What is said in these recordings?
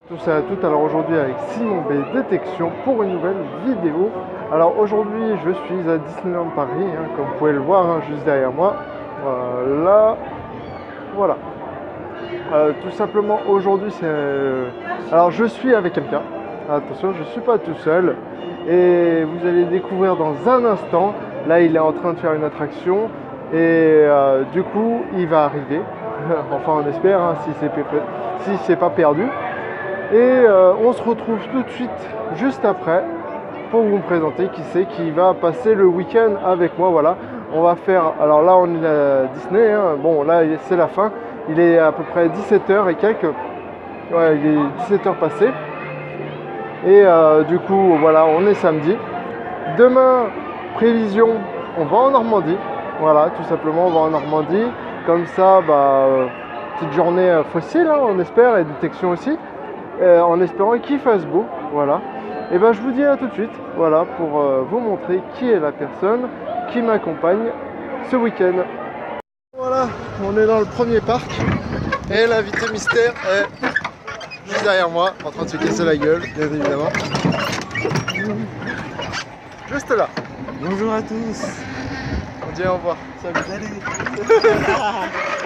Tous et à toutes, alors aujourd'hui avec Simon B Détection pour une nouvelle vidéo. Alors aujourd'hui je suis à Disneyland Paris, comme vous pouvez le voir juste derrière moi. Voilà. Tout simplement aujourd'hui c'est... Alors je suis avec quelqu'un, attention je ne suis pas tout seul. Et vous allez découvrir dans un instant, là il est en train de faire une attraction. Et du coup il va arriver, enfin on espère si c'est pas perdu. Et on se retrouve tout de suite juste après pour vous présenter qui c'est qui va passer le week-end avec moi. Voilà, on va faire, alors là on est à Disney, bon là c'est la fin, il est à peu près 17h et quelques, ouais il est 17h passé. Et du coup voilà, on est samedi. Demain, prévision, on va en Normandie, voilà tout simplement on va en Normandie. Comme ça, petite journée fossile on espère, et détection aussi. En espérant qu'il fasse beau, voilà. Et je vous dis à tout de suite, voilà, pour vous montrer qui est la personne qui m'accompagne ce week-end. Voilà, on est dans le premier parc et l'invité mystère est juste derrière moi, en train de se casser la gueule, bien évidemment. Juste là. Bonjour à tous. On dit au revoir. Salut.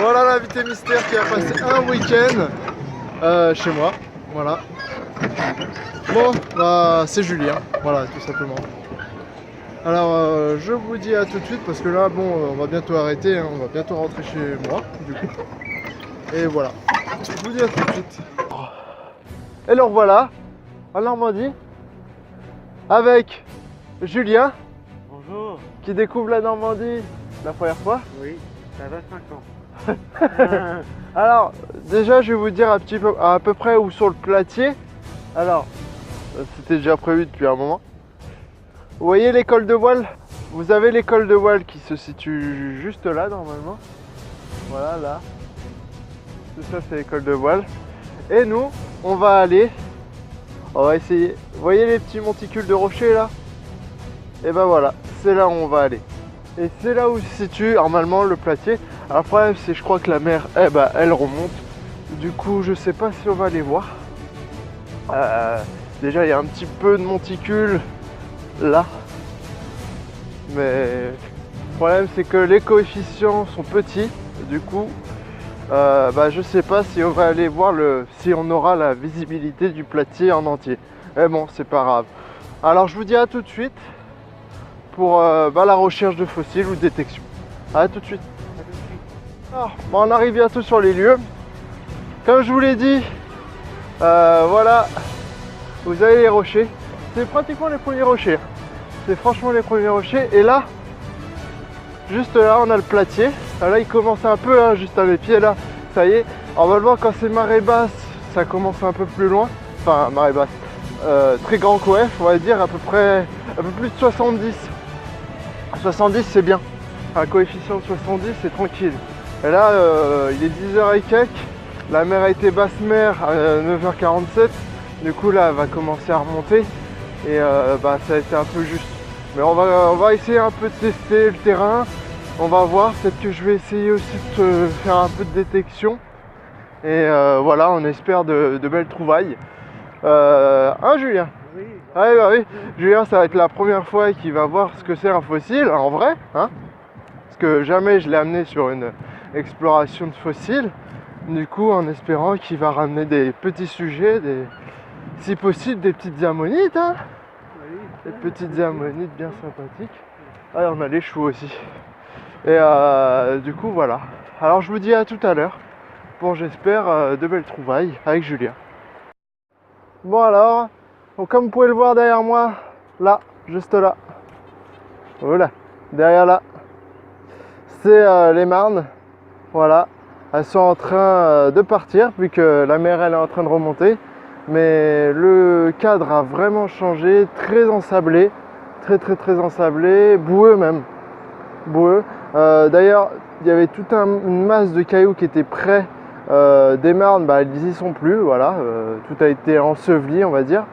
Voilà l'invité mystère qui a passé un week-end chez moi. Voilà. Bon, c'est Julien, voilà, tout simplement. Alors, je vous dis à tout de suite parce que là, bon, on va bientôt arrêter, on va bientôt rentrer chez moi, du coup. Et voilà. Je vous dis à tout de suite. Et alors voilà, en Normandie, avec Julien, Bonjour. qui découvre la Normandie la première fois. Oui, ça va 5 ans. Alors, déjà, je vais vous dire à peu près où sont le platier. Alors, c'était déjà prévu depuis un moment. Vous voyez l'école de voile? Vous avez l'école de voile qui se situe juste là, normalement. Voilà, là. Tout ça, c'est l'école de voile. Et nous, on va essayer. Vous voyez les petits monticules de rochers, là? Et voilà, c'est là où on va aller. Et c'est là où se situe normalement le platier. Alors le problème c'est je crois que la mer elle remonte. Du coup je sais pas si on va aller voir. Déjà il y a un petit peu de monticule là. Mais le problème c'est que les coefficients sont petits. Du coup je sais pas si on va aller voir si on aura la visibilité du platier en entier. Mais bon c'est pas grave. Alors je vous dis à tout de suite pour la recherche de fossiles ou de détection. A tout de suite. Alors, on arrive bientôt sur les lieux. Comme je vous l'ai dit, voilà, vous avez les rochers. C'est pratiquement les premiers rochers. C'est franchement les premiers rochers. Et là, juste là, on a le platier. Là, il commence un peu, juste à mes pieds là. Ça y est. Normalement, quand c'est marée basse, ça commence un peu plus loin. Enfin, marée basse. Très grand coef, on va dire, à peu près un peu plus de 70. 70 c'est bien, un coefficient de 70 c'est tranquille. Et là il est 10h et quelques, la mer a été basse mer à 9h47, du coup là elle va commencer à remonter et ça a été un peu juste. Mais on va essayer un peu de tester le terrain, on va voir, peut-être que je vais essayer aussi de faire un peu de détection. Et voilà, on espère de belles trouvailles. Julien? Oui. Oui, Julien, ça va être la première fois qu'il va voir ce que c'est un fossile, en vrai, parce que jamais je l'ai amené sur une exploration de fossiles. Du coup, en espérant qu'il va ramener des petits sujets, si possible des petites ammonites, Oui. des petites ammonites bien sympathiques. Ah, on a les choux aussi. Et du coup, voilà. Alors, je vous dis à tout à l'heure pour, j'espère, de belles trouvailles avec Julien. Bon alors, donc comme vous pouvez le voir derrière moi, là, juste là, voilà, derrière là, c'est les marnes, voilà, elles sont en train de partir, vu que la mer elle est en train de remonter, mais le cadre a vraiment changé, très ensablé, très ensablé, boueux même, boueux. D'ailleurs, il y avait toute une masse de cailloux qui était près des marnes, ils y sont plus, voilà, tout a été enseveli on va dire.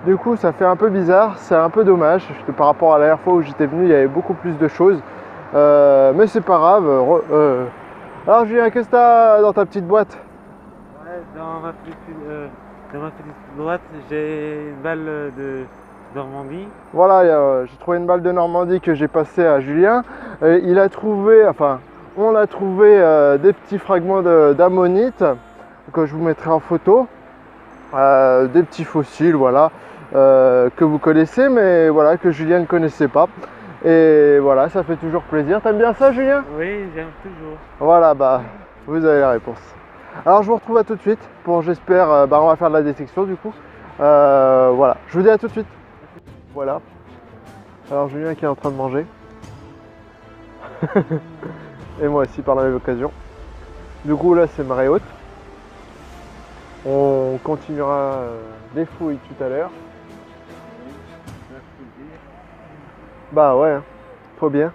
Du coup ça fait un peu bizarre, c'est un peu dommage, parce que par rapport à la dernière fois où j'étais venu il y avait beaucoup plus de choses, mais c'est pas grave. Alors Julien, qu'est-ce que t'as dans ta petite boîte? Ouais, dans ma petite Sur ma fenêtre droite, j'ai une balle de Normandie. Voilà, j'ai trouvé une balle de Normandie que j'ai passée à Julien. Il a trouvé, enfin, on a trouvé des petits fragments d'ammonite que je vous mettrai en photo. Des petits fossiles, voilà, que vous connaissez, mais voilà, que Julien ne connaissait pas. Et voilà, ça fait toujours plaisir. T'aimes bien ça, Julien? Oui, j'aime toujours. Voilà, bah, vous avez la réponse. Alors, je vous retrouve à tout de suite pour, j'espère, on va faire de la détection du coup. Voilà, je vous dis à tout de suite. Voilà. Alors, Julien qui est en train de manger. Et moi aussi par la même occasion. Du coup, là, c'est marée haute. On continuera les fouilles tout à l'heure. Bah ouais, hein. Faut bien.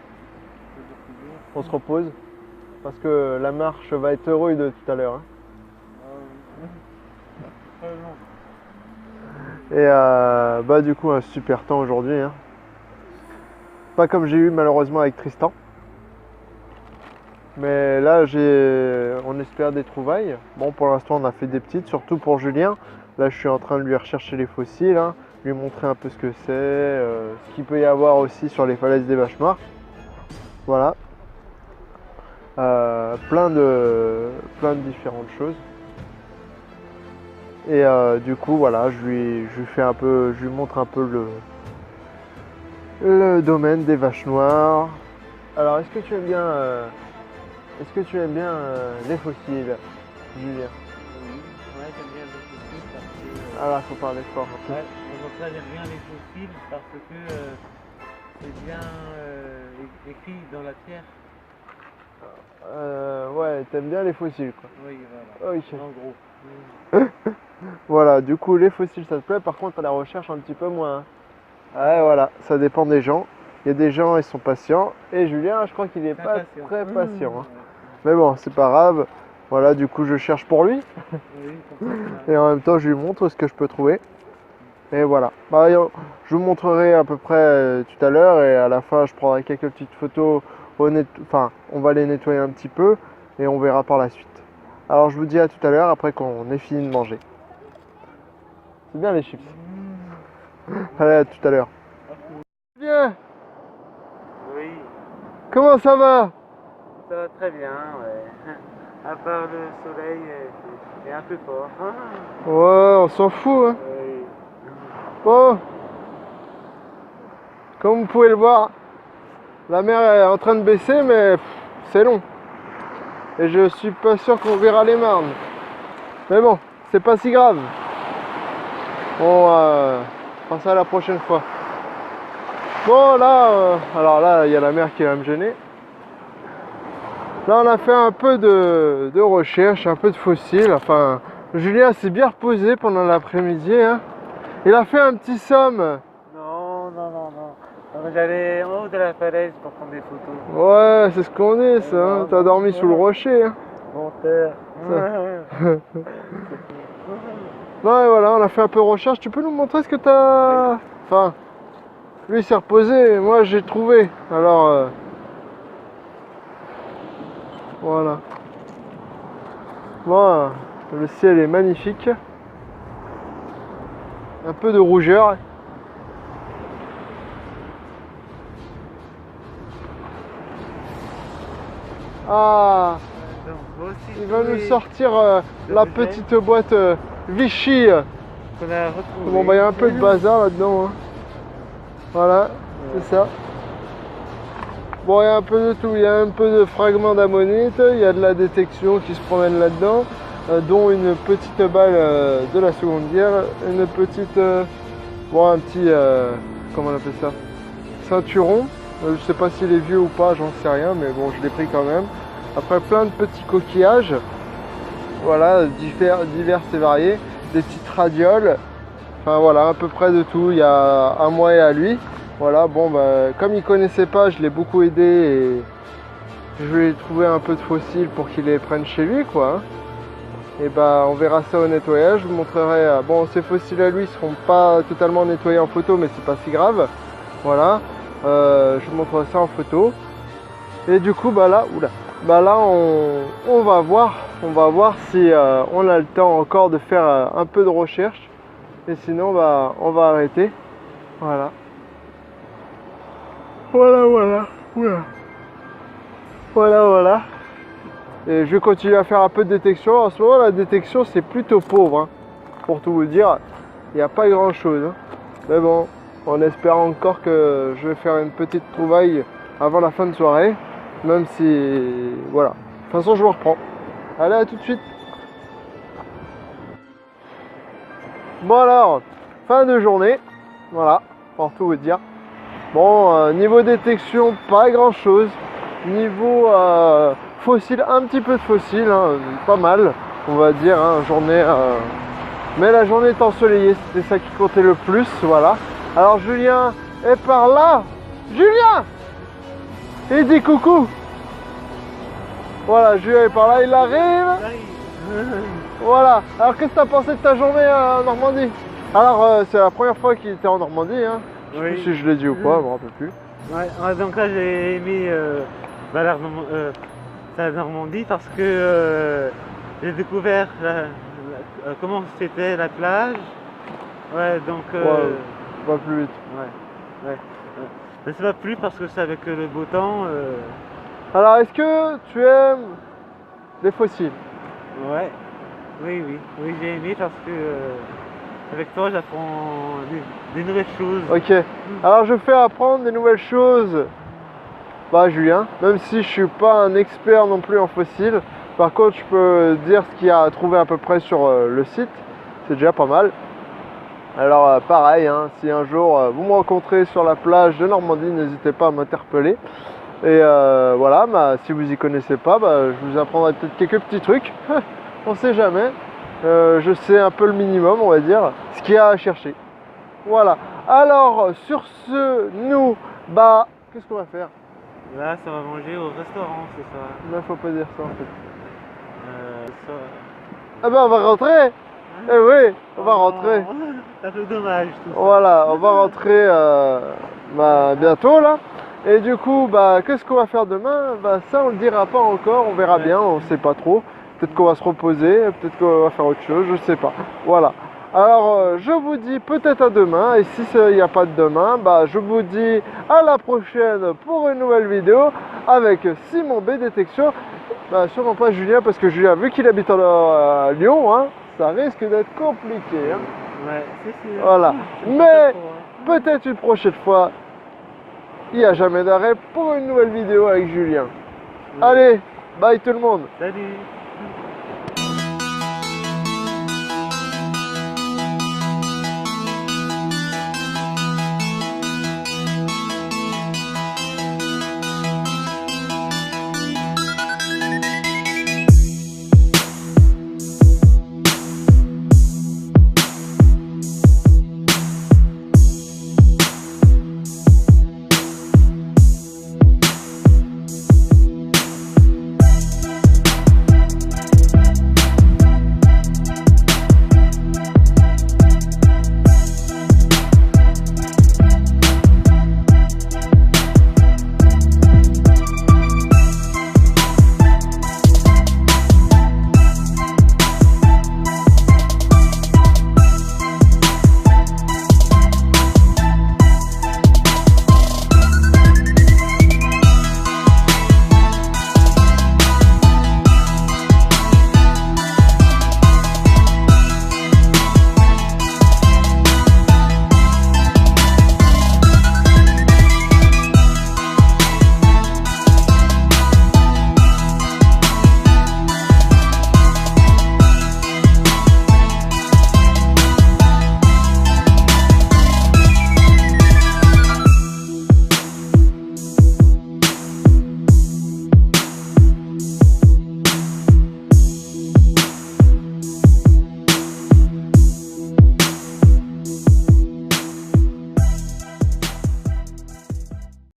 On se repose. Parce que la marche va être rude tout à l'heure. Hein. Et bah du coup un super temps aujourd'hui. Hein. Pas comme j'ai eu malheureusement avec Tristan. Mais là on espère des trouvailles. Bon pour l'instant on a fait des petites, surtout pour Julien. Là je suis en train de lui rechercher les fossiles, hein, lui montrer un peu ce que c'est, ce qu'il peut y avoir aussi sur les falaises des Vaches Noires. Voilà. Plein de différentes choses. Et du coup voilà, je lui montre un peu le domaine des Vaches Noires. Alors est-ce que tu aimes bien les fossiles, Julien? Oui, ouais, j'aime bien les fossiles parce que... Alors il faut parler fort un peu. Ouais, donc là j'aime bien les fossiles parce que c'est bien écrit dans la pierre. Ouais, t'aimes bien les fossiles quoi. Oui, voilà. Ok. En gros. Voilà, du coup les fossiles ça te plaît, par contre à la recherche un petit peu moins. Ouais, voilà, ça dépend des gens. Il y a des gens ils sont patients et Julien je crois qu'il est pas patient. très patient. Hein. Ouais. Mais bon, c'est pas grave. Voilà, du coup je cherche pour lui Oui, comme ça, et en même temps je lui montre ce que je peux trouver. Et voilà. Bah, je vous montrerai à peu près tout à l'heure et à la fin je prendrai quelques petites photos. Enfin, on va les nettoyer un petit peu et on verra par la suite. Alors je vous dis à tout à l'heure après qu'on ait fini de manger. C'est bien les chips. Allez, à tout à l'heure. Bien. Oui, Comment ça va? ça va très bien, ouais. À part le soleil est un peu fort. Ouais, on s'en fout. Hein. Oui. Bon. Comme vous pouvez le voir, la mer est en train de baisser, mais c'est long. Et je suis pas sûr qu'on verra les marnes. Mais bon, c'est pas si grave. On fera ça la prochaine fois. Bon là, alors là, il y a la mer qui va me gêner. Là, on a fait un peu de recherche, un peu de fossiles. Enfin, Julien s'est bien reposé pendant l'après-midi. Hein. Il a fait un petit somme. Non. J'allais en haut de la falaise pour prendre des photos. Ouais, c'est ce qu'on dit, ça. Hein. T'as dormi sous le rocher. Hein. Menteur. Ouais, voilà, on a fait un peu de recherche. Tu peux nous montrer ce que t'as... Enfin, lui s'est reposé, moi j'ai trouvé. Alors, voilà. Bon, le ciel est magnifique. Un peu de rougeur. Ah, Donc, moi aussi, il va nous trouvé sortir la objet petite boîte Vichy. qu'on a retrouvé. Bon, bah, il y a un peu de bazar là-dedans. Hein. Voilà, c'est ça. Bon, il y a un peu de tout. Il y a un peu de fragments d'ammonite. Il y a de la détection qui se promène là-dedans, dont une petite balle de la Seconde Guerre, une petite, bon, un petit, comment on appelle ça, ceinturon. Je sais pas s'il est vieux ou pas, j'en sais rien, mais bon, je l'ai pris quand même. Après, plein de petits coquillages, voilà, divers et variés, des petites radioles. Enfin voilà, à peu près de tout. Il y a à moi et à lui. Voilà, bon, bah, comme il connaissait pas, je l'ai beaucoup aidé et je lui ai trouvé un peu de fossiles pour qu'il les prenne chez lui, quoi. Et bah, on verra ça au nettoyage. Je vous montrerai. Bon, ces fossiles à lui seront pas totalement nettoyés en photo, mais c'est pas si grave. Voilà, je vous montrerai ça en photo. Et du coup, bah là, oula, bah là on va voir si on a le temps encore de faire un peu de recherche. Et sinon on va arrêter. Voilà. Voilà. Oula. Voilà. Et je vais continuer à faire un peu de détection. En ce moment la détection c'est plutôt pauvre, hein. Pour tout vous dire, il n'y a pas grand chose, hein. Mais bon, en espérant encore que je vais faire une petite trouvaille avant la fin de soirée. Même si... voilà. De toute façon je vous reprends. Allez, à tout de suite. Bon alors, fin de journée. Voilà, pour tout vous dire. Bon, niveau détection, pas grand chose. Niveau fossile, un petit peu de fossile, hein, pas mal, on va dire, hein, journée. Mais la journée est ensoleillée, c'était ça qui comptait le plus, voilà. Alors Julien est par là. Julien! Il dit coucou. Voilà, Julien est par là, il arrive. Voilà. Alors qu'est-ce que tu as pensé de ta journée en Normandie? Alors c'est la première fois qu'il était en Normandie, hein. Je sais plus si je l'ai dit ou pas, je me rappelle plus. Ouais, donc là j'ai aimé la Normandie parce que j'ai découvert comment c'était la plage. Ouais, donc... va plus vite. Ouais. Mais ça va plus parce que c'est avec le beau temps. Alors est-ce que tu aimes les fossiles? Ouais. Oui, j'ai aimé parce que avec toi j'apprends des nouvelles choses. Ok. Alors je fais apprendre des nouvelles choses. Bah Julien, même si je suis pas un expert non plus en fossiles, par contre je peux dire ce qu'il y a à trouver à peu près sur le site. C'est déjà pas mal. Alors pareil, hein, si un jour vous me rencontrez sur la plage de Normandie, n'hésitez pas à m'interpeller. Et voilà, bah, si vous y connaissez pas, bah, je vous apprendrai peut-être quelques petits trucs. On sait jamais. Je sais un peu le minimum, on va dire, ce qu'il y a à chercher. Voilà. Alors sur ce, nous, bah, qu'est-ce qu'on va faire? Là, ça va manger au restaurant, c'est ça. Là, faut pas dire ça en fait. Ça... Ah bah on va rentrer. Eh oui, on va rentrer. C'est un peu dommage tout ça. Voilà, on va rentrer bientôt là. Et du coup, bah, qu'est-ce qu'on va faire demain? Bah, ça, on le dira pas encore, on verra bien, on sait pas trop. Peut-être qu'on va se reposer, peut-être qu'on va faire autre chose, je sais pas. Voilà. Alors, je vous dis peut-être à demain. Et si il n'y a pas de demain, bah, je vous dis à la prochaine pour une nouvelle vidéo avec Simon B Détection. Bah, sûrement pas Julien, parce que Julien, vu qu'il habite à Lyon, hein, ça risque d'être compliqué. Hein. Ouais, c'est sûr. Voilà. Mais peut-être une prochaine fois. Il n'y a jamais d'arrêt pour une nouvelle vidéo avec Julien. Allez, bye tout le monde. Salut.